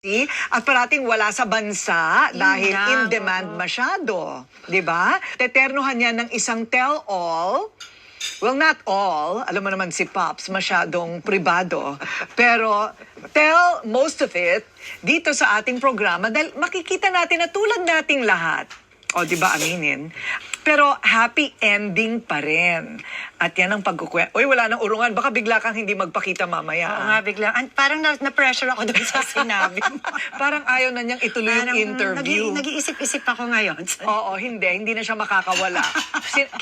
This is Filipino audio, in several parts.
at parating wala sa bansa dahil nga, in demand masyado. 'Di ba? Teternohan niya ng isang tell-all. Well, not all. Alam mo naman si Pops, masyadong pribado. Pero tell most of it dito sa ating programa dahil makikita natin na tulad nating lahat. O, di ba, aminin? Pero happy ending pa rin. At yan ang pagkukwento. Uy, wala nang urungan. Baka bigla kang hindi magpakita mamaya. Oo nga, bigla. Parang na-pressure ako doon sa sinabi mo. Parang ayaw na niyang ituloy yung interview. Nag-iisip-isip ako ngayon. Oo, hindi na siya makakawala.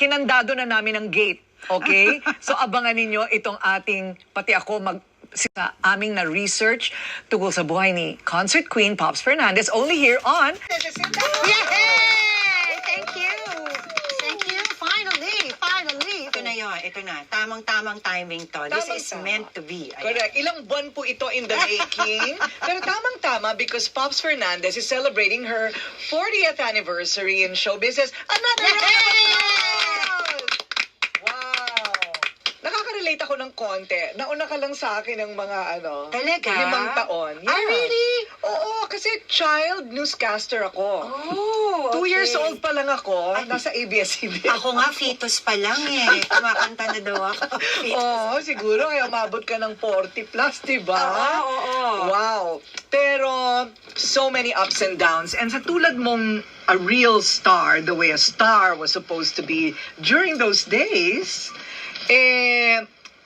Kinandado na namin ang gate. Okay? So abangan ninyo itong ating, pati ako sa aming na-research tungkol sa buhay ni Concert Queen Pops Fernandez only here on... Yay! Thank you! Thank you! Finally! Ito na yun. Ito na. Tamang-tamang timing to. This is meant to be. Ayan. Correct. Ilang buwan po ito in the making. Pero tamang-tama because Pops Fernandez is celebrating her 40th anniversary in show business. Another round of applause! Wow! Nakaka-relate ako ng konti. Nauna ka lang sa akin ng mga Talaga? 5 taon. Yeah. Ah, really? Oo, kasi child newscaster ako. Oh, 2 okay. years old pa lang ako. Ay, Nasa ABS-CBN. Ako nga, fetus pa lang eh. Kumakanta na daw ako. Oo, siguro kaya umabot ka ng 40 plus, diba? Oo. Wow. Pero, so many ups and downs. And sa tulad mong a real star, the way a star was supposed to be during those days,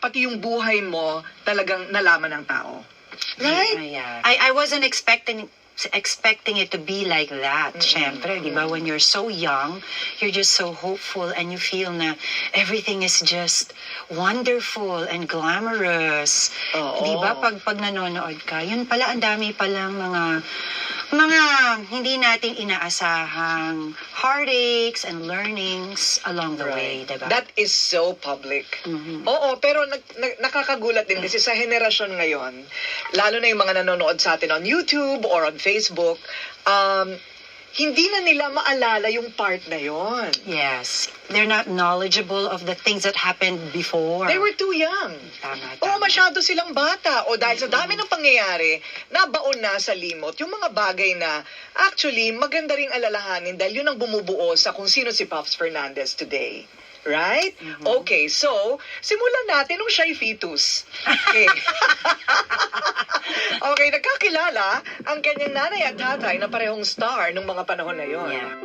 pati yung buhay mo talagang nalaman ng tao. Right? Yeah. I wasn't expecting it to be like that. Syempre, di ba? When you're so young, you're just so hopeful and you feel na everything is just wonderful and glamorous. Oo. Di ba? Pag nanonood ka, yun pala, ang dami palang mga hindi nating inaasahang heartaches and learnings along the way, diba? That is so public. Oo, pero nakakagulat din kasi sa henerasyon ngayon, lalo na yung mga nanonood sa atin on YouTube or on Facebook, hindi na nila maalala yung part na yon. Yes. They're not knowledgeable of the things that happened before. They were too young. Tama. Oo, masyado silang bata. O dahil sa dami ng pangyayari, nabaon na sa limot yung mga bagay na actually maganda ring alalahanin dahil yun ang bumubuo sa kung sino si Pops Fernandez today. Right? Okay, so, simulan natin nung siya'y fetus. Okay. Okay, nagkakilala ang kanyang nanay at tatay na parehong star nung mga panahon na yon. Yeah.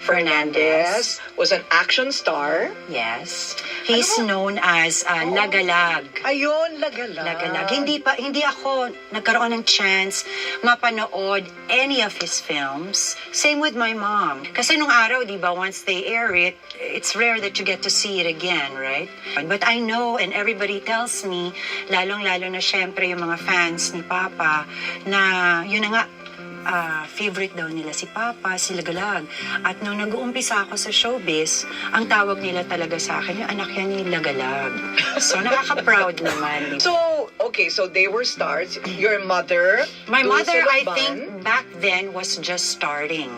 Fernandez was an action star. Yes. He's known as Lagalag. Ayun, Lagalag. Lagalag. Hindi ako nagkaroon ng chance mapanood any of his films. Same with my mom. Kasi nung araw, di ba, once they air it, it's rare that you get to see it again, right? But I know, and everybody tells me, lalong-lalo na syempre yung mga fans ni Papa, na yun na nga, favorite daw nila si Papa, si Lagalag. At nung nag-uumpisa ako sa showbiz, ang tawag nila talaga sa akin, yung anak yan ni Lagalag. So, nakaka-proud naman. So, okay, so they were stars. Your mother? My Dulce mother, I Lobban? think, back then was just starting.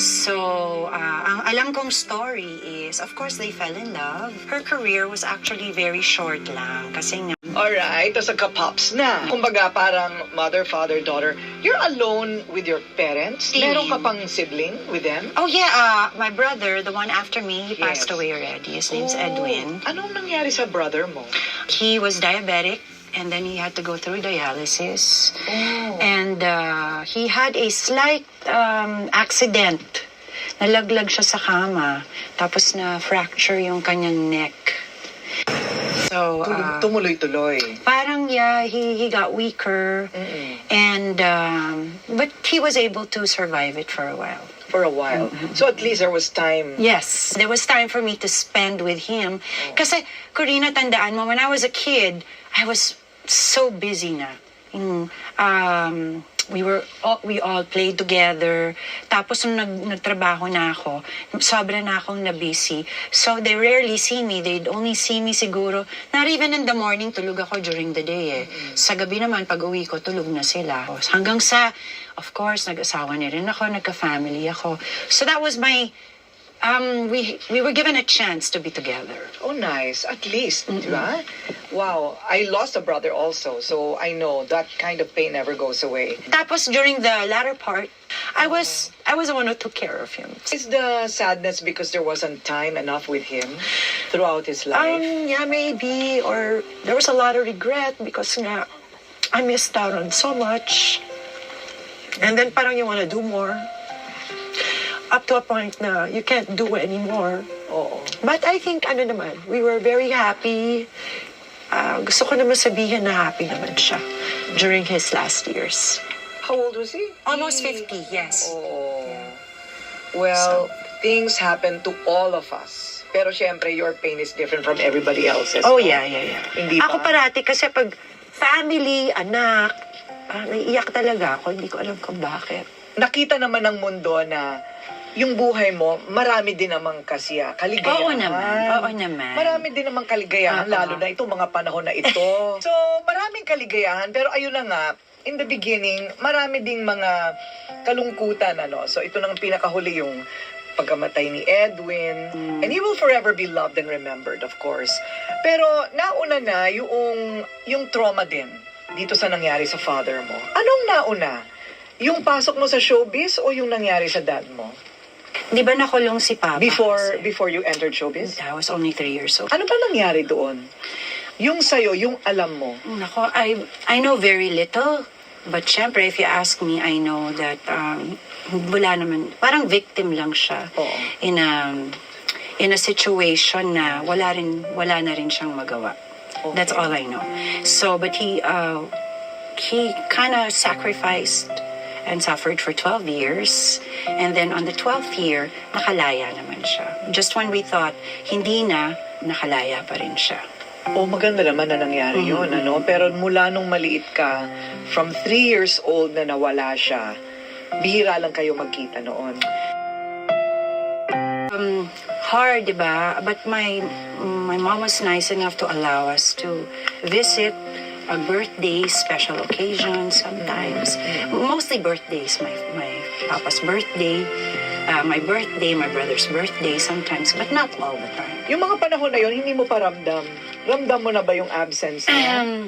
So, ang alam kong story is, of course, they fell in love. Her career was actually very short lang. Kasi nga, Alright, tapos nagka-pops na. Kumbaga, parang mother, father, daughter. You're alone with your parents? Still. Meron ka pang sibling with them? oh yeah, my brother, the one after me, he passed Yes. away already. His name's Edwin. Anong nangyari sa brother mo? He was diabetic and then he had to go through dialysis. Oh. And he had a slight accident. Nalaglag siya sa kama. Tapos na-fracture yung kanyang neck. So, Tumuloy-tuloy. parang, yeah, he got weaker. And, but he was able to survive it for a while. For a while. So at least there was time. Yes, there was time for me to spend with him. Kasi, Corina, tandaan mo, when I was a kid, I was so busy na. We all played together. Tapos nung nagtrabaho na ako, sobra na akong na-busy. So they rarely see me. They'd only see me siguro, not even in the morning, tulog ako during the day eh. Sa gabi naman, pag uwi ko, tulog na sila. Hanggang sa, of course, nag-asawa na rin ako, nagka-family ako. So that was my We were given a chance to be together. Oh, nice. At least, di ba? Wow. I lost a brother also, so I know that kind of pain never goes away. Tapos during the latter part, I was the one who took care of him. Is the sadness because there wasn't time enough with him throughout his life? Yeah, maybe. Or there was a lot of regret because nga, I missed out on so much. And then parang you want to do more. Up to a point na you can't do anymore. Oo. But I think, we were very happy. Gusto ko naman sabihin na happy naman siya during his last years. How old was he? Almost 50, yes. Oh. Well, things happen to all of us. Pero syempre, your pain is different from everybody else's. Oh, no? yeah. Hindi ba? Ako parati kasi pag family, anak, naiiyak talaga ako. Hindi ko alam kung bakit. Nakita naman ng mundo na yung buhay mo, marami din namang kaligayahan. Oo naman. Marami din namang kaligayahan, lalo na itong mga panahon na ito. So, maraming kaligayahan, pero ayun na nga, in the beginning, marami ding mga kalungkutan, ano. So, ito nang pinakahuli yung pagkamatay ni Edwin. And he will forever be loved and remembered, of course. Pero, nauna na yung trauma din dito sa nangyari sa father mo. Anong nauna? Yung pasok mo sa showbiz o yung nangyari sa dad mo? Di ba nakulong si Papa? Before you entered showbiz? I was only 3 years old. Ano ba nangyari doon? Yung sa'yo, yung alam mo. Nako, I know very little. But syempre, if you ask me, I know that wala naman, parang victim lang siya. Oo. In a situation na wala na rin siyang magawa. Okay. That's all I know. So, but he kind of sacrificed and suffered for 12 years. And then on the 12th year, nakalaya naman siya. Just when we thought, hindi na, nakalaya pa rin siya. Oh, maganda naman na nangyari yun, ano? Pero mula nung maliit ka, from 3 years old na nawala siya, bihira lang kayo magkita noon. Hard, diba? But my mom was nice enough to allow us to visit birthdays, special occasions sometimes. Mostly birthdays. My papa's birthday, my birthday, my brother's birthday sometimes, but not all the time. Yung mga panahon na yun, hindi mo pa ramdam. Ramdam mo na ba yung absence niya?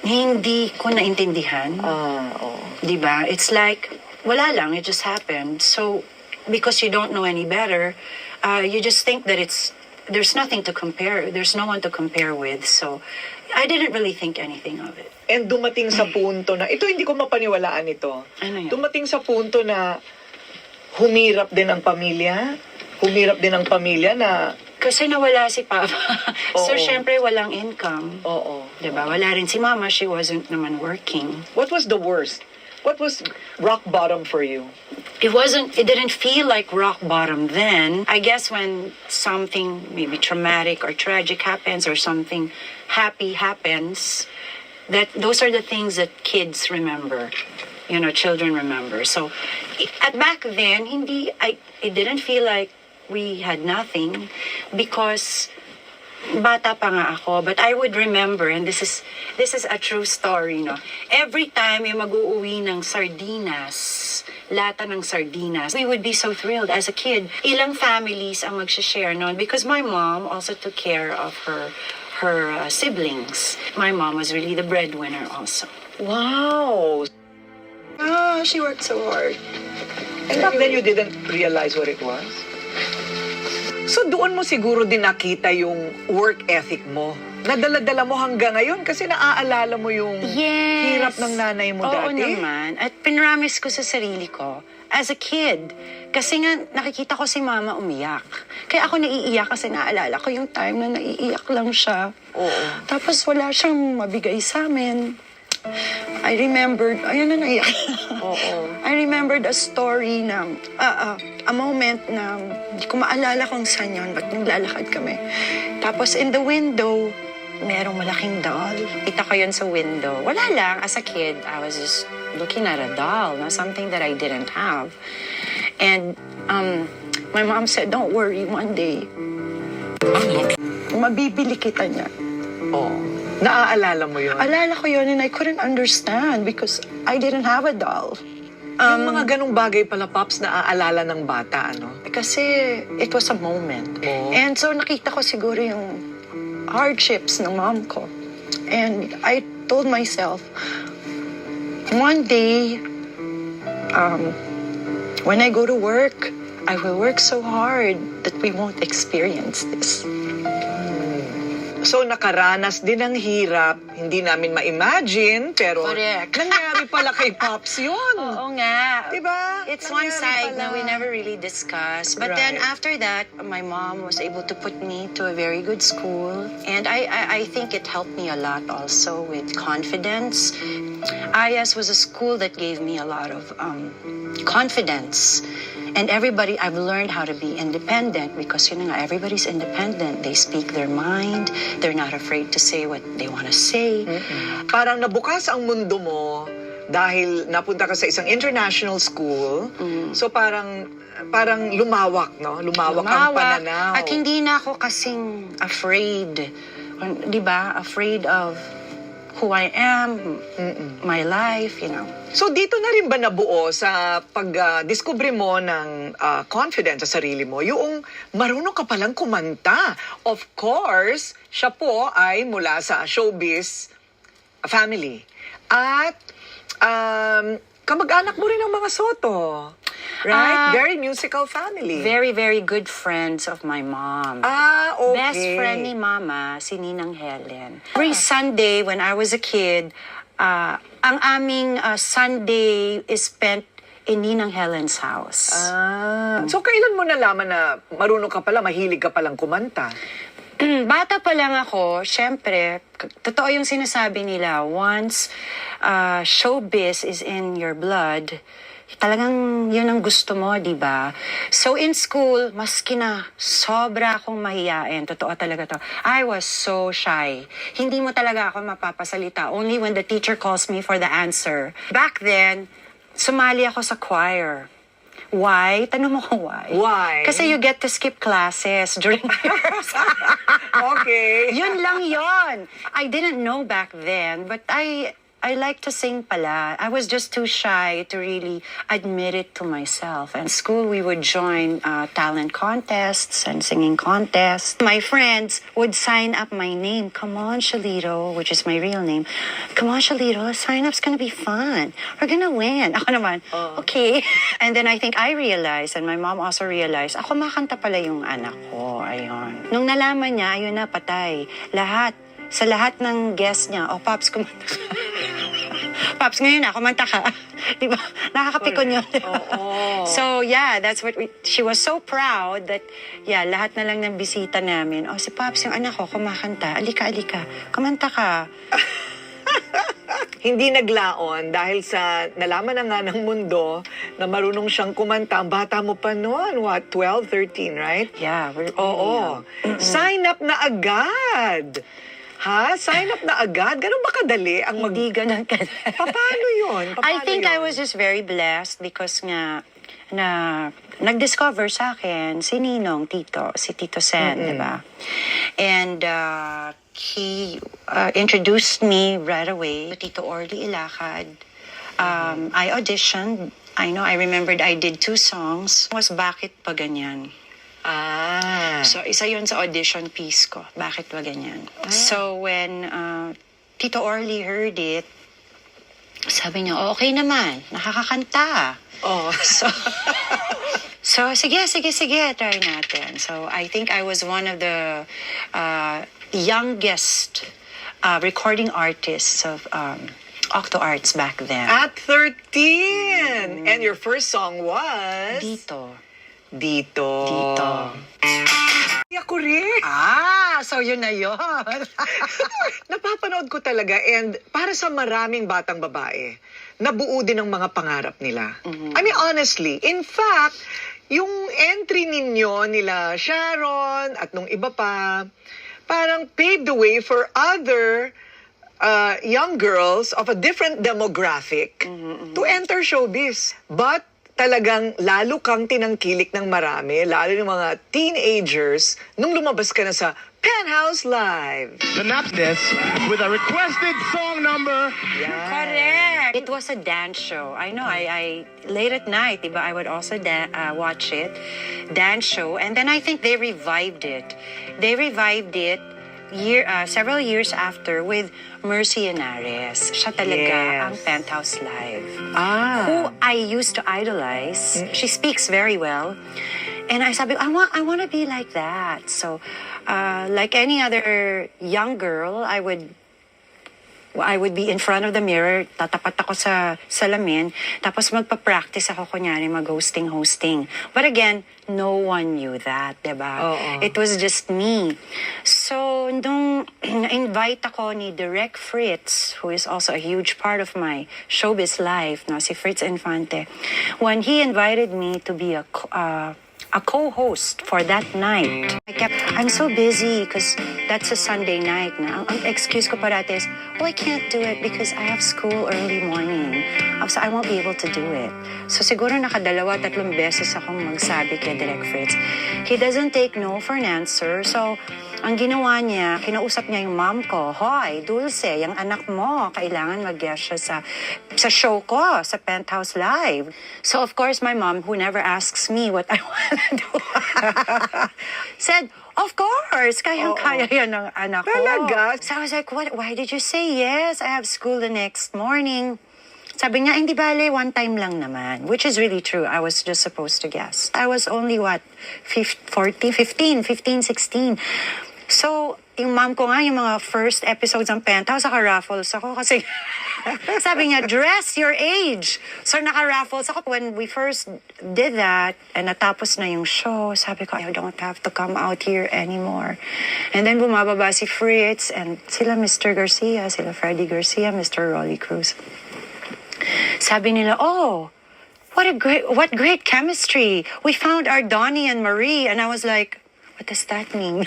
Hindi ko naintindihan. Oo. Diba? It's like, wala lang, it just happened. So, because you don't know any better, you just think that there's nothing to compare. There's no one to compare with. So, I didn't really think anything of it. And dumating sa punto na, ito hindi ko mapaniwalaan ito. Ano yun? Dumating sa punto na humirap din ang pamilya? Humirap din ang pamilya na... Kasi nawala si Papa. So, Oo. syempre, walang income. Oo. Diba? Wala rin si Mama. She wasn't naman working. What was the worst? What was rock bottom for you? It didn't feel like rock bottom then. I guess when something maybe traumatic or tragic happens or something happy happens, those are the things that kids remember. Children remember. So, back then, it didn't feel like we had nothing because bata pa nga ako, but I would remember, and this is a true story, no? Every time yung mag-uuwi ng sardinas, lata ng sardinas, we would be so thrilled as a kid. Ilang families ang mag-share noon because my mom also took care of her siblings. My mom was really the breadwinner also. Wow! She worked so hard. And back then you didn't realize what it was? So doon mo siguro din nakita yung work ethic mo. Nadala-dala mo hanggang ngayon kasi naaalala mo yung hirap ng nanay mo Oo dati. naman. At pinramis ko sa sarili ko as a kid. Kasi nga nakikita ko si Mama umiyak. Kaya ako naiiyak kasi naalala ko yung time na naiiyak lang siya. Oo. Tapos wala siyang mabigay sa amin. I remembered, ayun na naiyak. Oo. I remembered a story na, a moment na hindi ko maalala kung saan yun, but naglalakad kami. Tapos in the window, merong malaking doll. Kita ko yun sa window. Wala lang, as a kid, I was just looking at a doll, something that I didn't have. And my mom said, don't worry, one day, mabibili kita niya. Oo. Naaalala mo yun? Alala ko yun and I couldn't understand because I didn't have a doll. Yung mga ganong bagay pala, Pops, na aalala ng bata, ano? Kasi it was a moment. Oh. And so nakita ko siguro yung hardships ng mom ko. And I told myself, one day, when I go to work, I will work so hard that we won't experience this. So, nakaranas din ng hirap. Hindi namin ma-imagine, pero Correct. nangyari pala kay Pops yun. Oo nga. Diba? It's one Nangyari side pala. na we never really discussed. But then Right. after that, my mom was able to put me to a very good school. And I think it helped me a lot also with confidence. IS was a school that gave me a lot of confidence. And everybody, I've learned how to be independent because, everybody's independent. They speak their mind. They're not afraid to say what they want to say. Parang nabukas ang mundo mo dahil napunta ka sa isang international school. So, parang lumawak, no? Lumawak ang pananaw. At hindi na ako kasing afraid. Di ba? Afraid of who I am, my life, So, dito na rin ba nabuo sa pag-discover mo ng confidence sa sarili mo, yung marunong ka palang kumanta? Of course, siya po ay mula sa showbiz family. At kamag-anak mo rin ang mga Soto. Right? Very musical family. Very, very good friends of my mom. Okay. Best friend ni Mama, si Ninang Helen. Every Sunday when I was a kid, ang aming Sunday is spent in Ninang Helen's house. So, kailan mo nalaman na marunong ka pala, mahilig ka palang kumanta? Bata pa lang ako, syempre, totoo yung sinasabi nila, once showbiz is in your blood, talagang yun ang gusto mo, di ba? So in school, maski na sobra akong mahiyain. Totoo talaga to. I was so shy. Hindi mo talaga ako mapapasalita. Only when the teacher calls me for the answer. Back then, sumali ako sa choir. Why? Tanong mo ko why? Why? Kasi you get to skip classes during Okay. Yun lang yun. I didn't know back then, but I like to sing pala. I was just too shy to really admit it to myself. And school, we would join talent contests and singing contests. My friends would sign up my name. Come on, Shalito, which is my real name. Come on, Shalito, sign up's gonna be fun. We're gonna win. Ako naman, okay. And then I think I realized, and my mom also realized, ako makanta pala yung anak ko. Ayun. Nung nalaman niya, ayun na, patay. Sa lahat ng guests niya, Pops, kumanta ka. Pops, ngayon na, kumanta ka. Di ba? Nakakapikon yun. So, yeah, that's what she was so proud that, lahat na lang ng bisita namin, si Pops, yung anak ko, kumakanta. Alika, kumanta ka. Hindi naglaon dahil sa nalaman na nga ng mundo na marunong siyang kumanta. Ang bata mo pa noon, 12, 13, right? Yeah, we're Oo. Sign up na agad. Ha? Sign up na agad? Ganun ba kadali ang Hindi ganun ka. Paano yun? I think I was just very blessed because nga nag-discover sa akin si Ninong si Tito Sen, di ba? And he introduced me right away to Tito Orly Ilacad. I auditioned. I remembered I did 2 songs. Was Bakit Pa Ganyan? So, isa yun sa audition piece ko. Bakit ba ganyan? So, when Tito Orly heard it, sabi niya, okay naman, nakakakanta. So, sige, try natin. So, I think I was one of the youngest recording artists of Octo Arts back then. At 13! And your first song was? Dito. Ako rin. So yun na yun. Napapanood ko talaga and para sa maraming batang babae, nabuo din ang mga pangarap nila. I mean, honestly, in fact, yung entry ninyo nila Sharon at nung iba pa, parang paved the way for other young girls of a different demographic to enter showbiz. But talagang lalo kang tinangkilik ng marami, lalo ng mga teenagers, nung lumabas ka na sa Penthouse Live. The Napsness with a requested song number. Correct. It was a dance show. I know. I late at night, diba, I would also watch it, dance show, and then I think they revived it. They revived it several years after with Mercy Henares. Siya talaga ang Penthouse Live. Who I used to idolize. She speaks very well. And I sabi, I want to be like that. So, like any other young girl, I would be in front of the mirror, tatapat ako sa salamin, tapos magpa-practice ako, kunyari, mag-hosting. But again, no one knew that, diba? It was just me. So, nung invite ako ni Direk Fritz, who is also a huge part of my showbiz life, no, si Fritz Infante, when he invited me to be a co-host for that night. I'm so busy because that's a Sunday night now. Ang excuse ko parate is, I can't do it because I have school early morning. So I won't be able to do it. So siguro tatlong beses akong magsabi kay Direk Fritz. He doesn't take no for an answer. So ang ginawa niya, kinausap niya yung mom ko, Hoy, Dulce, yung anak mo, kailangan mag-guest siya sa show ko, sa Penthouse Live. So of course, my mom, who never asks me what I want to do, said, of course, kayang-kaya yan ng anak ko. Talaga? So I was like, why did you say yes? I have school the next morning. Sabi niya, hindi bale, one time lang naman. Which is really true. I was just supposed to guess. I was only, 15, 16. So, yung mom ko nga, yung mga first episodes ng Penthouse, naka-raffles ako kasi sabi niya, dress your age. So, naka-raffles ako. When we first did that, and natapos na yung show, sabi ko, I don't have to come out here anymore. And then bumababa si Fritz, and sila Mr. Garcia, sila Freddy Garcia, Mr. Rolly Cruz. Sabi nila, what great chemistry. We found our Donnie and Marie. And I was like, what does that mean?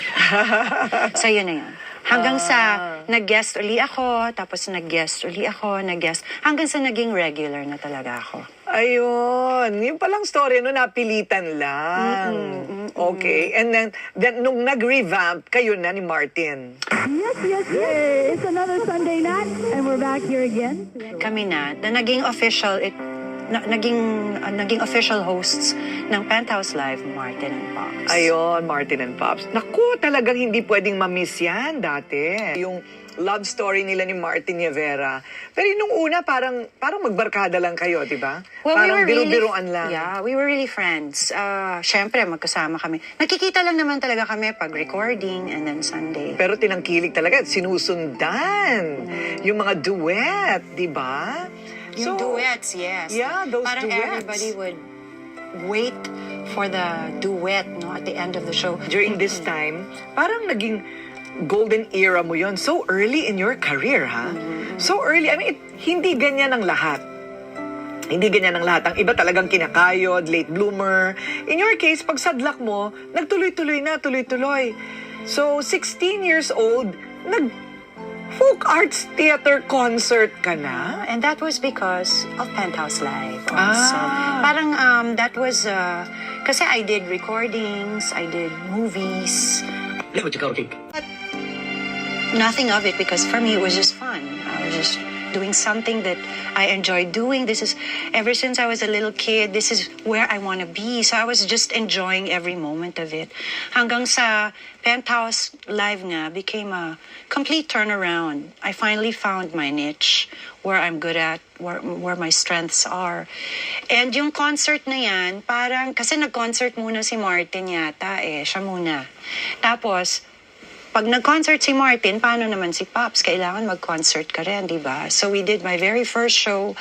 So yun na yun. Hanggang sa nag-guest uli ako, tapos nag-guest uli ako, hanggang sa naging regular na talaga ako. Ayun. Yung palang story, no, napilitan lang. Okay. And then nung nag-revamp, kayo na ni Martin. Yes. It's another Sunday night, and we're back here again. Kami na naging official, naging official hosts ng Penthouse Live, Martin and Pops. Ayun, Martin and Pops. Naku, talagang hindi pwedeng ma-miss yan dati. Yung love story nila ni Martin Nievera. Pero nung una, parang magbarkada lang kayo, di ba? Well, parang we were biru-biruan lang. Yeah, we were really friends. Siyempre, magkasama kami. Nakikita lang naman talaga kami pag recording and then Sunday. Pero tinangkilig talaga at sinusundan. Yung mga duet, di ba? Yung duets, yes. Yeah, those parang duets. Everybody would wait for the duet, no, at the end of the show. During this time, parang naging golden era mo yon. So early in your career, ha? So early. I mean, hindi ganyan ang lahat. Hindi ganyan ang lahat. Ang iba talagang kinakayod, late bloomer. In your case, pag sadlak mo, nagtuloy-tuloy na, tuloy-tuloy. So, 16 years old, folk arts theater concert ka na? And that was because of Penthouse Live also. Parang that was, kasi I did recordings, I did movies. But nothing of it because for me it was just fun. I was just doing something that I enjoyed doing. This is, ever since I was a little kid, this is where I want to be. So I was just enjoying every moment of it. Hanggang sa Penthouse Live nga became a complete turnaround. I finally found my niche, where I'm good at, where my strengths are. And yung concert na yan, parang, kasi nag-concert muna si Martin yata siya muna. Tapos, pag nag-concert si Martin, paano naman si Pops? Kailangan mag-concert ka rin, di ba? So we did my very first show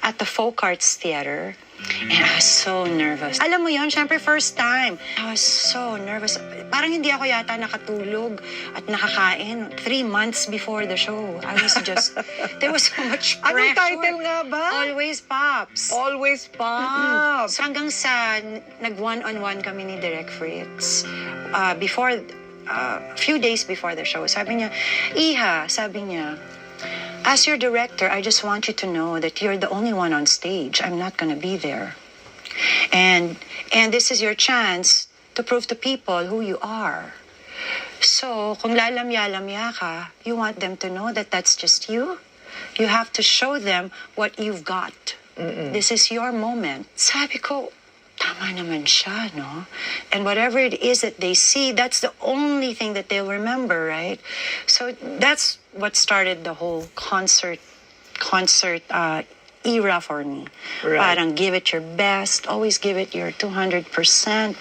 at the Folk Arts Theater. And I was so nervous. Alam mo yun, syempre first time. I was so nervous. Parang hindi ako yata nakatulog at nakakain 3 months before the show. I was just, there was so much pressure. Anong title nga ba? Always Pops. Always Pops. So hanggang sa nag-one-on-one kami ni Direk Fritz. Before, a few days before the show, sabi niya, Iha, sabi niya, as your director, I just want you to know that you're the only one on stage. I'm not gonna be there. And this is your chance to prove to people who you are. So, kung lalamya-lamya ka, you want them to know that that's just you. You have to show them what you've got. This is your moment. Sabi ko, tama naman siya, no? And whatever it is that they see, that's the only thing that they'll remember, right? So that's what started the whole concert era for me. Right. Parang give it your best, always give it your 200%.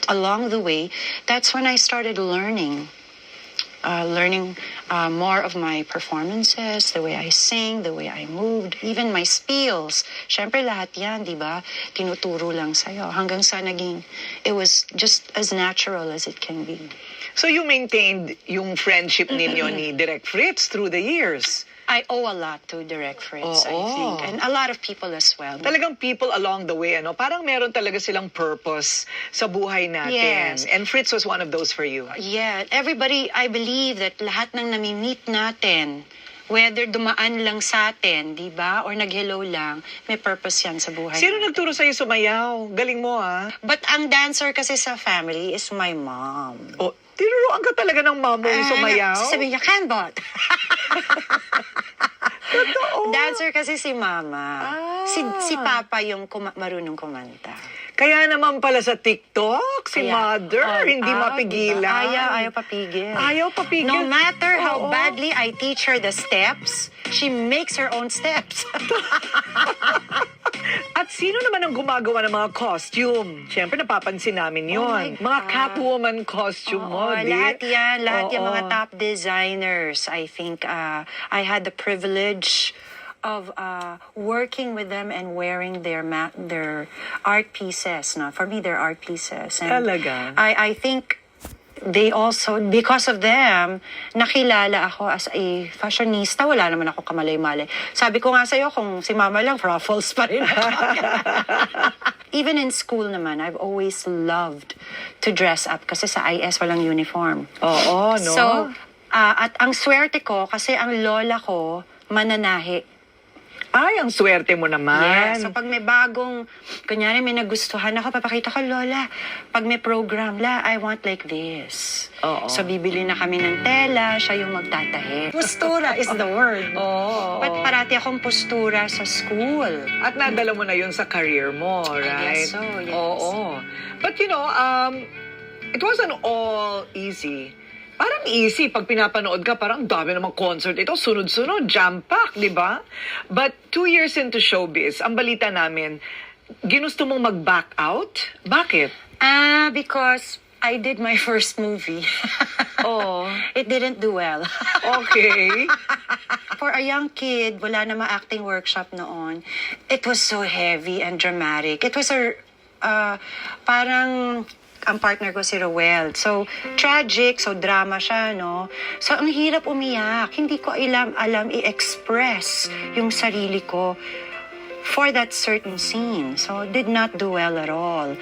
Along the way, that's when I started learning more of my performances, the way I sing, the way I moved, even my spiels. Siyempre lahat yan, di ba? Tinuturo lang sa'yo. Hanggang sa naging, it was just as natural as it can be. So you maintained yung friendship ninyo ni Direk Fritz through the years. I owe a lot to Direk Fritz, I Oo. think. And a lot of people as well. Talagang people along the way, ano? Parang meron talaga silang purpose sa buhay natin. Yes. And Fritz was one of those for you. Yeah, everybody, I believe that lahat ng nami-meet natin, whether dumaan lang sa atin, di ba? Or nag-hello lang, may purpose yan sa buhay. Sino natin. nagturo sa'yo sumayaw? Galing mo, ha? But ang dancer kasi sa family is my mom. O, tinuruan ka talaga ng mama mo sumayaw? Sabi niya, Canbot. Totoo. Dancer kasi si mama. Ah. Si papa yung marunong kumanta. Kaya naman pala sa TikTok, si Mother, hindi mapigilan. Diba? Ayaw papigil. Ayaw papigil. No matter how Oo. badly I teach her the steps, she makes her own steps. At sino naman ang gumagawa ng mga costume? Siyempre, napapansin namin yon. my Mga God. Catwoman costume mo, Oo, di? lahat yan. Lahat yung Oo. mga top designers. I think I had the privilege of working with them and wearing their art pieces. No? For me, they're art pieces. And Talaga? I think they also, because of them, nakilala ako as a fashionista. Wala naman ako kamalay-malay. Sabi ko nga sa'yo, kung si mama lang, Ruffles pa rin ako. Even in school naman, I've always loved to dress up kasi sa IS walang uniform. Oo, no? So, at ang swerte ko, kasi ang lola ko, mananahi. Ay, ang swerte mo naman. Yes. So, pag may bagong, kunyari may nagustuhan ako, papakita ko, Lola, pag may program, I want like this. Oo. So, bibili na kami ng tela, siya yung magtatahi. Postura is the word. Oo. But parati akong postura sa school. At nadala mo na yun sa career mo, right? guess so, yes. Oo. But you know, it wasn't all easy. Parang easy pag pinapanood ka, parang dami namang concert ito, sunod-sunod, jam-pack, di ba? But 2 years into showbiz, ang balita namin, ginusto mong mag-back out? Bakit? Because I did my first movie. Oh. It didn't do well. Okay. For a young kid, wala namang acting workshop noon. It was so heavy and dramatic. It was parang ang partner ko si Roel. So, tragic, so drama siya, no? So, ang hirap umiyak. Hindi ko alam i-express yung sarili ko for that certain scene. So, did not do well at all.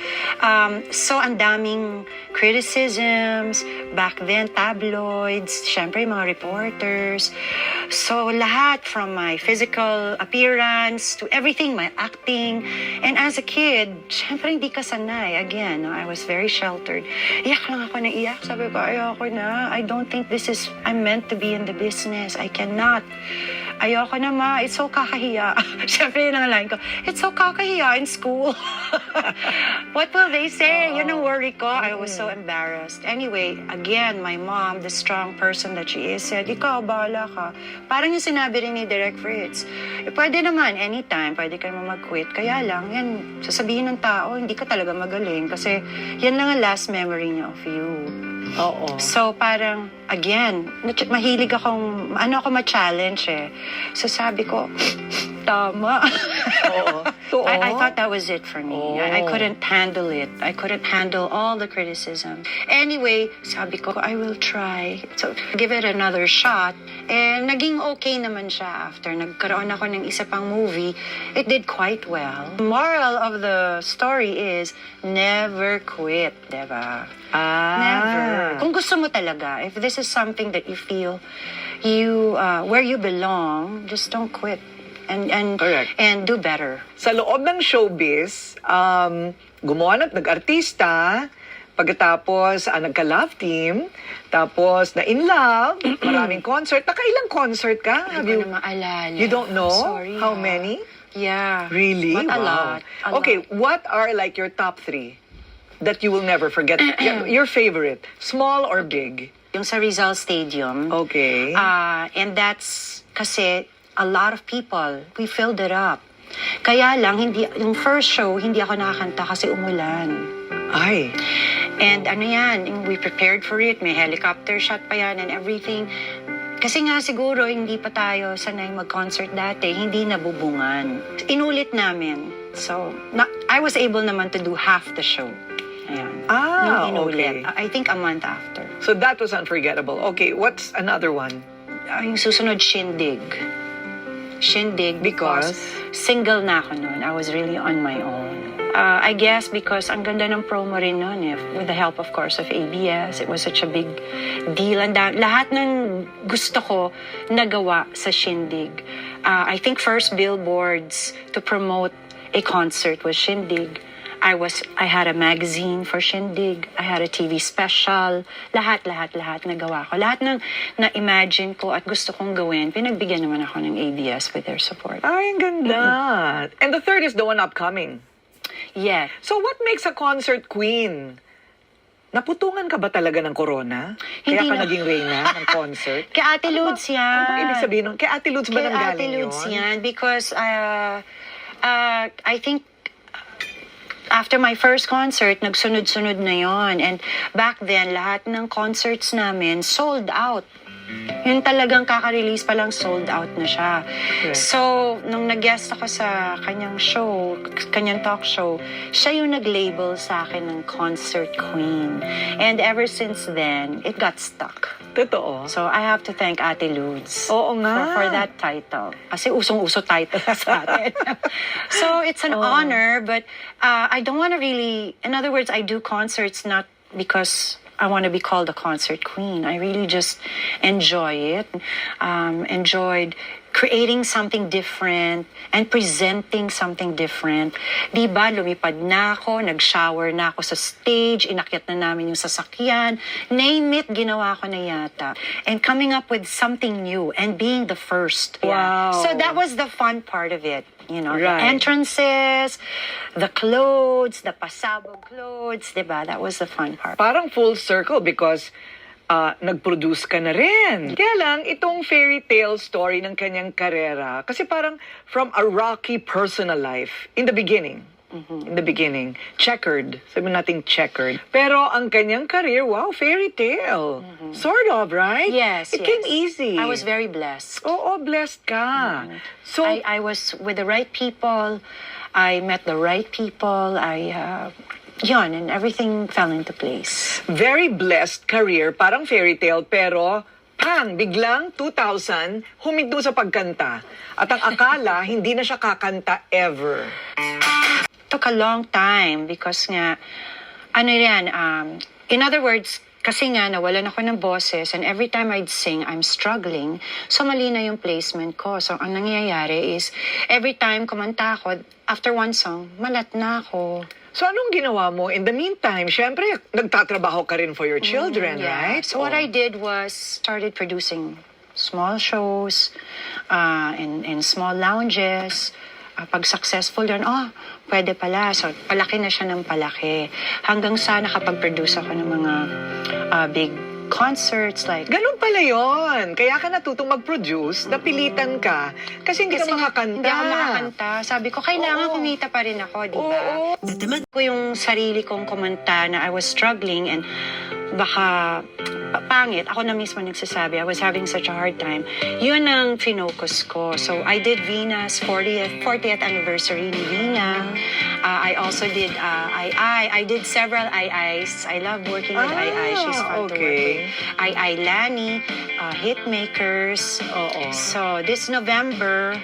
So, ang daming criticisms. Back then, tabloids, syempre, mga reporters. So, lahat from my physical appearance to everything, my acting. And as a kid, syempre, hindi ka sanay. Again, no, I was very sheltered. Iyak lang ako na iyak. Sabi ko, ayoko na. I don't think I'm meant to be in the business. I cannot. Ayoko na, ma. It's so kakahiya. Siyempre, yun ang line ko. It's so kakahiya in school. What will they say? Yun ang worry ko. I was so embarrassed. Anyway, again, my mom, the strong person that she is, said, ikaw, bahala ka. Parang yung sinabi rin ni Direk Fritz, pwede naman, anytime, pwede ka naman mag-quit. Kaya lang, yan, sasabihin ng tao, hindi ka talaga magaling. Kasi yan lang ang last memory niya of you. Oo. So, parang, again, mahilig akong, ma-challenge eh. So, sabi ko, tama. Oo. Oo. I thought that was it for me. Oh. I couldn't handle it. I couldn't handle all the criticism. Anyway, sabi ko, I will try. So, give it another shot. And naging okay naman siya after. Nagkaroon ako ng isa pang movie. It did quite well. Moral of the story is, never quit, diba? Never. Kung gusto mo talaga, if this is something that you feel where you belong, just don't quit. And Correct. And do better. Sa loob ng showbiz, gumawa nag-artista, pagkatapos nagka-love team, tapos na in love, maraming concert. Nakailang concert ka? Hindi ko na maalala. You don't know Sorry, how many? Yeah. Really? But a Wow. lot. A Okay, lot. what are like your top 3 that you will never forget? Your favorite, small or big? Yung sa Rizal Stadium. Okay. And that's kasi a lot of people, we filled it up. Kaya lang, yung first show, hindi ako nakakanta kasi umulan. Ay. And ano yan, we prepared for it, may helicopter shot pa yan and everything. Kasi nga siguro, hindi pa tayo sanay mag-concert dati, hindi nabubungan. Inulit namin. So, I was able naman to do half the show. Ayan. Nung inulit. Okay. I think a month after. So that was unforgettable. Okay, what's another one? Yung susunod, Shindig. Shindig because single na ako noon. I was really on my own. I guess because ang ganda ng promo rin noon, with the help, of course, of ABS. It was such a big deal. Lahat ng gusto ko nagawa sa Shindig. I think first billboards to promote a concert was Shindig. I had a magazine for Shindig. I had a TV special. Lahat nagawa ko. Lahat ng na-imagine ko at gusto kong gawin, pinagbigyan naman ako ng ABS with their support. Ay, ang ganda. And the third is the one upcoming. Yeah. So what makes a concert queen? Naputungan ka ba talaga ng corona? Kaya Hindi ka na. naging reyna ng concert? Kay Ate Lods yan. Ano ba ibig sabihin nun? Kay Ate Lods ba Kay nang Ate galing Lods yun? yan because I think after my first concert, nagsunod-sunod na yon. And back then, lahat ng concerts namin sold out. Yun talagang kaka-release pa lang, sold out na siya. Okay. So, nung nag-guest ako sa kanyang show, kanyang talk show, siya yung nag-label sa akin ng concert queen. And ever since then, it got stuck. Totoo. So, I have to thank Ate Lods Oo nga. for that title. Kasi usong-uso title sa atin. So, it's an honor, but I don't want to really... In other words, I do concerts not because I want to be called a concert queen. I really just enjoy it. Enjoyed creating something different and presenting something different. Diba, lumipad na ako, nag-shower na ako sa stage, inakyat na namin yung sasakyan, name it, ginawa ko na yata. And coming up with something new and being the first. Wow. So that was the fun part of it. You know, Right. the entrances, the clothes, the pasabog clothes, diba? That was the fun part. Parang full circle because nag-produce ka na rin. Kaya lang, itong fairy tale story ng kanyang karera, kasi parang from a rocky personal life, in the beginning, checkered. Sabi natin checkered. Pero ang kanyang career, wow, fairy tale. Sort of, right? Yes, It yes. came easy. I was very blessed. Oo, blessed ka. So, I was with the right people. I met the right people. Yun, and everything fell into place. very blessed career, parang fairy tale, pero pang, biglang 2000, huminto sa pagkanta. At ang akala, hindi na siya kakanta ever. Took a long time because nga, in other words, kasi nga nawalan ako ng boses and every time I'd sing, I'm struggling. So mali na yung placement ko. So ang nangyayari is, every time kumanta ako, after one song, malat na ako. So anong ginawa mo? In the meantime, syempre, nagtatrabaho ka rin for your children, Yeah. right? So what I did was started producing small shows in small lounges. Pag successful yun, pwede pala. So palaki na siya ng palaki. Hanggang sa nakapag-produce ako ng mga big concerts like... Ganun pala yun. Kaya ka natutong mag-produce, napilitan ka, kasi hindi ka makakanta. Hindi ako makakanta. Sabi ko, kailangan kumita pa rin ako, di ba? Oo. Natamad ko yung sarili kong kumanta na I was struggling and baka pangit. Ako na mismo nagsasabi, I was having such a hard time. Yun ang finocus ko. So, I did Vina's 40th anniversary ni Vina. I also did I did several I's. I love working with I. She's fun to work with. I Lani, Hitmakers. Oo. So, this November,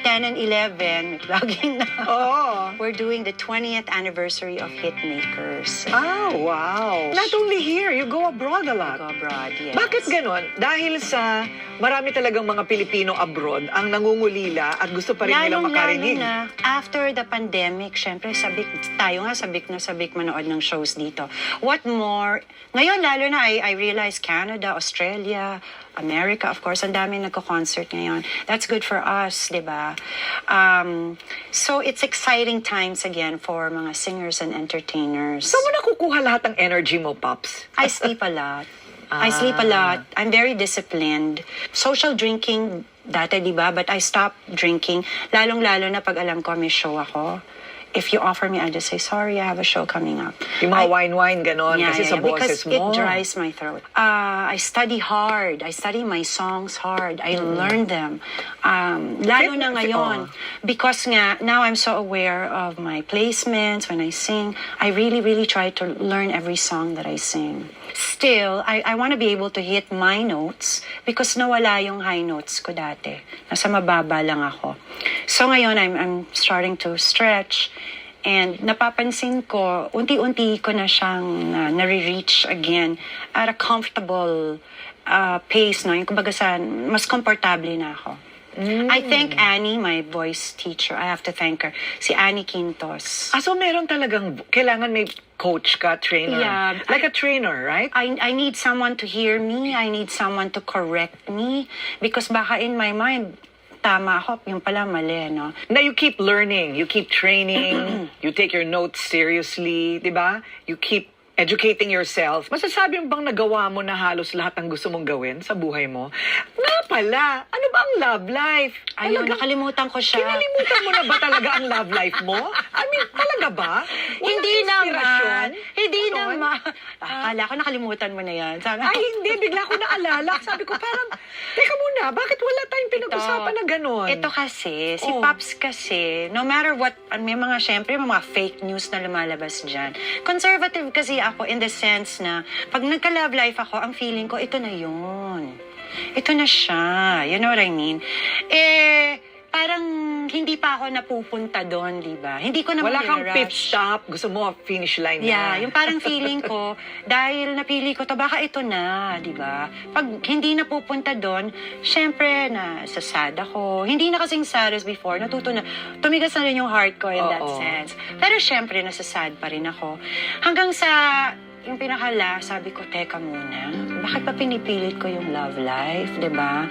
10 and 11, vlogging na. Oh. We're doing the 20th anniversary of Hitmakers. Ah, wow. Not only here, you go abroad a lot. Go abroad, yes. Bakit ganon? Dahil sa marami talagang mga Pilipino abroad ang nangungulila at gusto pa rin nilang makarinig. Lalo na, after the pandemic, syempre, tayo nga sabik manood ng shows dito. What more? Ngayon, lalo na, I realize Canada, Australia, America, of course, ang dami nagko-concert ngayon. That's good for us, di ba? So, it's exciting times again for mga singers and entertainers. Saan mo nakukuha lahat ng energy mo, Pops? I sleep a lot. I sleep a lot. I'm very disciplined. Social drinking, dati, di ba? But I stopped drinking. Lalong-lalo na pag alam ko may show ako. If you offer me, I just say, sorry, I have a show coming up. Yung mga wine-wine, ganon, kasi sa boses because mo. it dries my throat. I study hard. I study my songs hard. I learn them. Lalo na ngayon. Because nga, now I'm so aware of my placements when I sing. I really, really try to learn every song that I sing. Still, I want to be able to hit my notes because nawala yung high notes ko dati. Nasa mababa lang ako. So ngayon, I'm starting to stretch and napapansin ko, unti-unti ko na siyang nare-reach again at a comfortable pace. No? Yung kumbaga mas komportable na ako. I thank Annie, my voice teacher. I have to thank her. Si Annie Quintos. So meron talagang, kailangan may coach ka, trainer. Yeah. Like a trainer, right? I need someone to hear me. I need someone to correct me. Because baka in my mind, tama ako, yung pala mali, no? Now you keep learning, you keep training, you take your notes seriously, di ba? You keep educating yourself. Masasabi mo bang nagawa mo na halos lahat ng gusto mong gawin sa buhay mo? Nga pala, ano ba ang love life? Ayun, nakalimutan ko siya. Kinalimutan mo na ba talaga ang love life mo? I mean, talaga ba? Walang Hindi inspirasyon? naman. Hindi Ganon? naman. Akala ko nakalimutan mo na yan. Sana. Ay, hindi. Bigla ko naalala. Sabi ko parang, teka muna, bakit wala tayong pinag-usapan na gano'n? Ito kasi, si Oh. Pops kasi, no matter what, may mga, syempre, may mga fake news na lumalabas dyan. Conservative kasi ako in the sense na, pag nagka-love life ako, ang feeling ko, ito na yun. Ito na siya. You know what I mean? Parang hindi pa ako napupunta doon, di ba? Hindi ko naman Wala kang rush. pit stop. Gusto mo, finish line Yeah, na. yung parang feeling ko, dahil napili ko to, baka ito na, di ba? Pag hindi napupunta doon, syempre, nasasad ako. Hindi na kasing sad as before. Tumigas na rin yung heart ko in that Oo. sense. Pero syempre, nasasad pa rin ako. Hanggang sa, yung pinakala, sabi ko, teka muna, bakit pa pinipilit ko yung love life, di ba?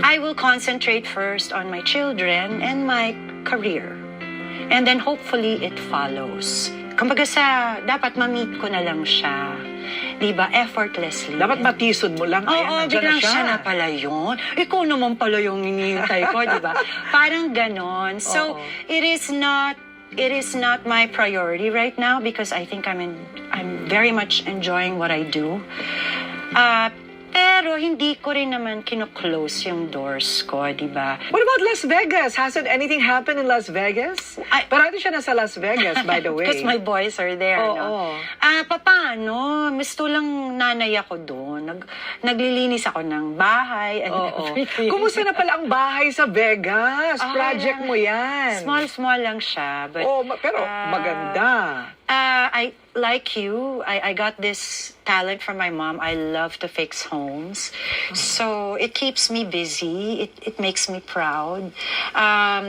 I will concentrate first on my children and my career. And then hopefully it follows. Kumbaga dapat ma-meet ko na lang siya. Di ba? Effortlessly. Dapat matisod mo lang. Oo, Ayan, nandiyan biglang na siya. siya na pala yun. Ikaw naman pala yung hinihintay ko, di ba? Parang ganon. So, Oo. it is not my priority right now because I think I'm very much enjoying what I do. Pero hindi ko rin naman kino-close yung doors ko, di ba? What about Las Vegas? Hasn't anything happened in Las Vegas? Parati siya nasa Las Vegas, by the way. Because my boys are there, Oo. no? Paano? Misto lang nanay ako doon. Naglilinis ako ng bahay and Oo. everything. Kumusta na pala ang bahay sa Vegas? Project mo yan. Small lang siya. But, Pero maganda. Like you, I got this talent from my mom. I love to fix homes. So, it keeps me busy. It makes me proud.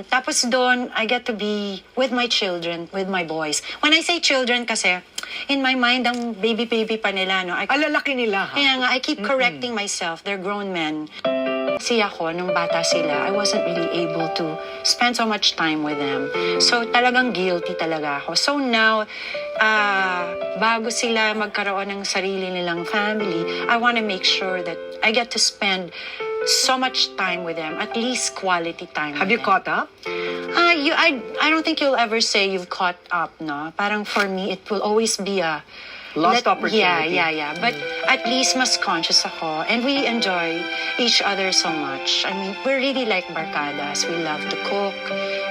Tapos doon, I get to be with my children, with my boys. When I say children kasi, in my mind, ang baby pa nila, no? Alalaki nila, ha? Kaya nga, I keep correcting myself. They're grown men. Kasi ako, nung bata sila, I wasn't really able to spend so much time with them. So, talagang guilty talaga ako. So now, bago sila magkaroon ng sarili nilang family, I want to make sure that I get to spend so much time with them, at least quality time. Have you caught up? I don't think you'll ever say you've caught up, no? Parang for me, it will always be a Lost opportunity. Yeah. But at least mas conscious ako. And we enjoy each other so much. I mean, we're really like barkadas. We love to cook.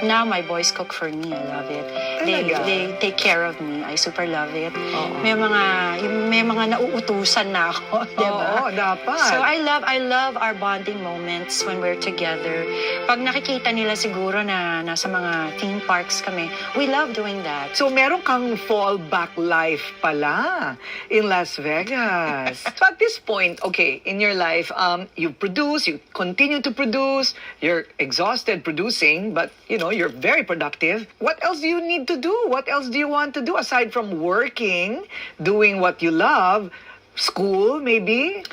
Now my boys cook for me. I love it. Talaga? They take care of me. I super love it. Oo. May mga nauutusan na ako, di ba? Oo, dapat. So I love our bonding moments when we're together. Pag nakikita nila siguro na nasa mga theme parks kami, we love doing that. So meron kang fallback life pala in Las Vegas. So at this point, okay, in your life, you produce, you continue to produce, you're exhausted producing, but you're very productive. What else do you need to do? What else do you want to do aside from working, doing what you love, school maybe?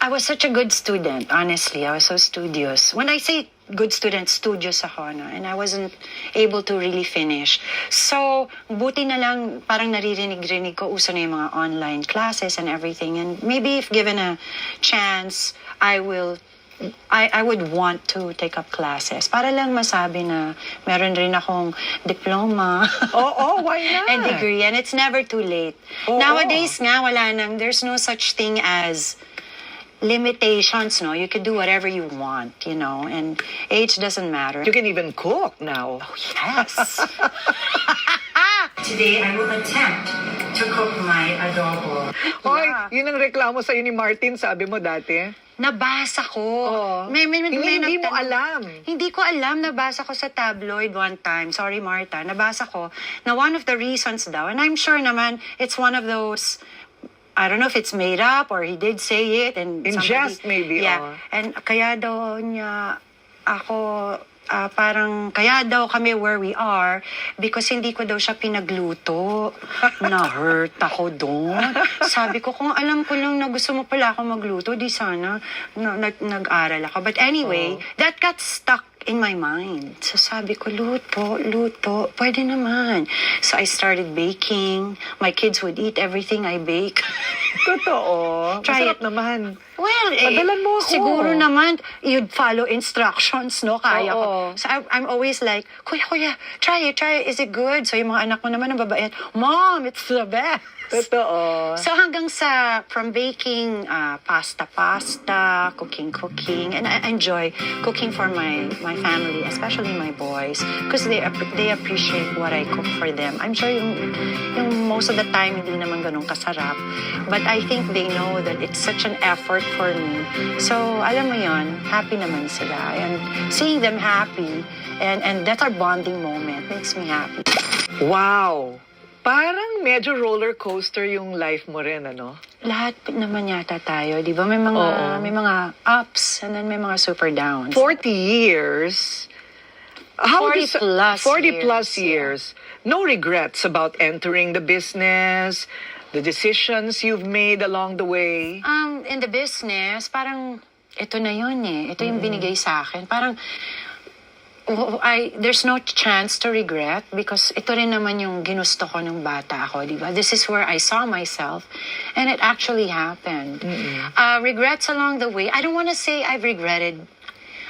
I was such a good student, honestly. I was so studious. When I say good student, studious ako, no? And I wasn't able to really finish. So, buti na lang, parang naririnig-rinig ko, uso na yung mga online classes and everything. And maybe if given a chance, I would want to take up classes para lang masabi na meron rin akong diploma. Oo, why not? And degree. And it's never too late. Oo. Nowadays nga, wala nang, there's no such thing as limitations, no? You can do whatever you want, and age doesn't matter. You can even cook now. Yes. Today, I will attempt to cook my adobo. Hoy, yun ang reklamo sa'yo ni Martin, sabi mo dati. Nabasa ko. Oo. Hindi mo alam. Hindi ko alam. Nabasa ko sa tabloid one time. Sorry, Marta. Nabasa ko na one of the reasons daw, and I'm sure naman it's one of those, I don't know if it's made up or he did say it. And In jest, maybe. Yeah. Oh. And kaya daw niya ako, parang kaya daw kami where we are because hindi ko daw siya pinagluto. Na-hurt ako doon. Sabi ko, kung alam ko lang na gusto mo pala ako magluto, di sana nag-aral ako. But anyway, that got stuck in my mind. So sabi ko, luto, pwede naman. So I started baking. My kids would eat everything I bake. Totoo. Try Masarap it. naman. Well, Padalan mo ako. siguro naman, you'd follow instructions, no? Kaya ko. Oo. So I'm always like, Kuya, try it. Is it good? So yung mga anak ko naman ang babait, Mom, it's the best. Totoo. So hanggang from baking, pasta, cooking, and I enjoy cooking for my family, especially my boys, because they appreciate what I cook for them. I'm sure yung most of the time hindi naman ganun kasarap, but I think they know that it's such an effort for me. So alam mo yon, happy naman sila, and seeing them happy, and that's our bonding moment makes me happy. Wow. Parang medyo roller coaster yung life mo rin, ano? Lahat naman yata tayo, di ba? May Oo. mga ups and then may mga super downs. 40 years. 40 plus 40 plus years, years. No regrets about entering the business, the decisions you've made along the way. In the business, parang ito na yun eh. Ito yung binigay sa akin. Parang there's no chance to regret because ito rin naman yung ginusto ko nung bata ako, di ba? This is where I saw myself and it actually happened. Regrets along the way, I don't want to say I've regretted.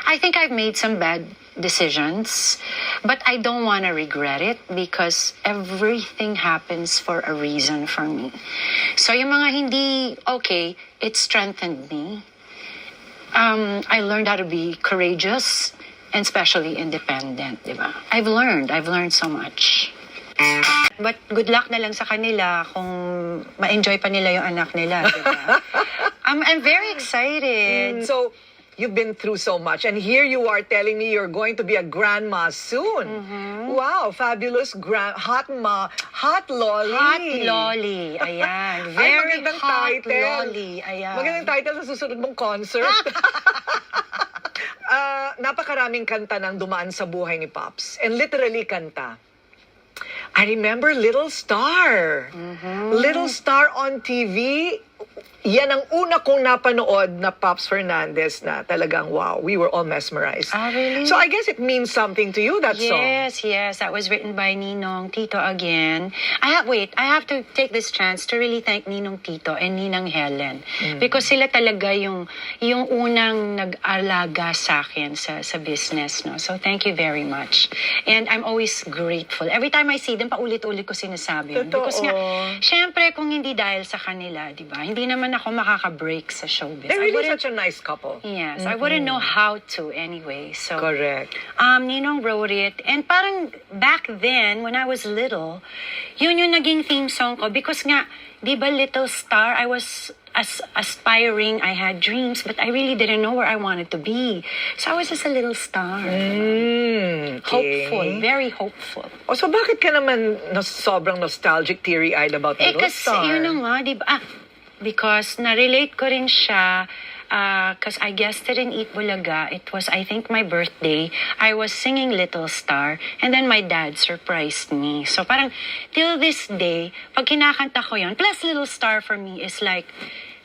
I think I've made some bad decisions, but I don't want to regret it because everything happens for a reason for me. So yung mga hindi okay, it strengthened me. I learned how to be courageous and especially independent, di ba? I've learned so much. But good luck na lang sa kanila kung ma-enjoy pa nila yung anak nila, di ba? I'm very excited. So, you've been through so much, and here you are telling me you're going to be a grandma soon. Wow, fabulous hot lolly. Hot lolly, ayan. Ay, Very magandang hot title. lolly, ayan. Magandang title sa susunod mong concert. Napakaraming kanta nang dumaan sa buhay ni Pops. And literally kanta. I remember Little Star. Little Star on TV yan ang una kong napanood na Pops Fernandez na talagang wow, we were all mesmerized. Ah, really? So I guess it means something to you, that song. Yes. That was written by Ninong Tito again. I have to take this chance to really thank Ninong Tito and Ninang Helen. Because sila talaga yung unang nag-alaga sa akin sa business. No? So thank you very much. And I'm always grateful. Every time I see them, paulit-ulit ko sinasabi yun. Totoo. Because nga, syempre, kung hindi dahil sa kanila, di ba? Hindi naman ako makaka-break sa showbiz. They're really such a nice couple. Yes, I wouldn't know how to anyway. So, Correct. Ninong wrote it. And parang back then, when I was little, yun yung naging theme song ko. Because nga, di ba, Little Star, I was aspiring, I had dreams, but I really didn't know where I wanted to be. So I was just a little star. Okay. Hopeful, very hopeful. O so bakit ka naman sobrang nostalgic, teary-eyed about Little Kasi Star? yun na nga, di ba? Because na-relate ko rin siya because I guessed it in Eat Bulaga. It was, I think, my birthday. I was singing Little Star and then my dad surprised me. So parang till this day, pag kinakanta ko yun, plus Little Star for me is like,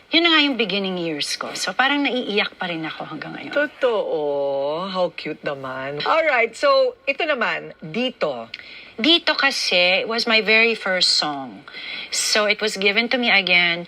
yun na nga yung beginning years ko. So parang naiiyak pa rin ako hanggang ngayon. Totoo. How cute naman. Alright, so ito naman, Dito. Dito kasi was my very first song. So it was given to me again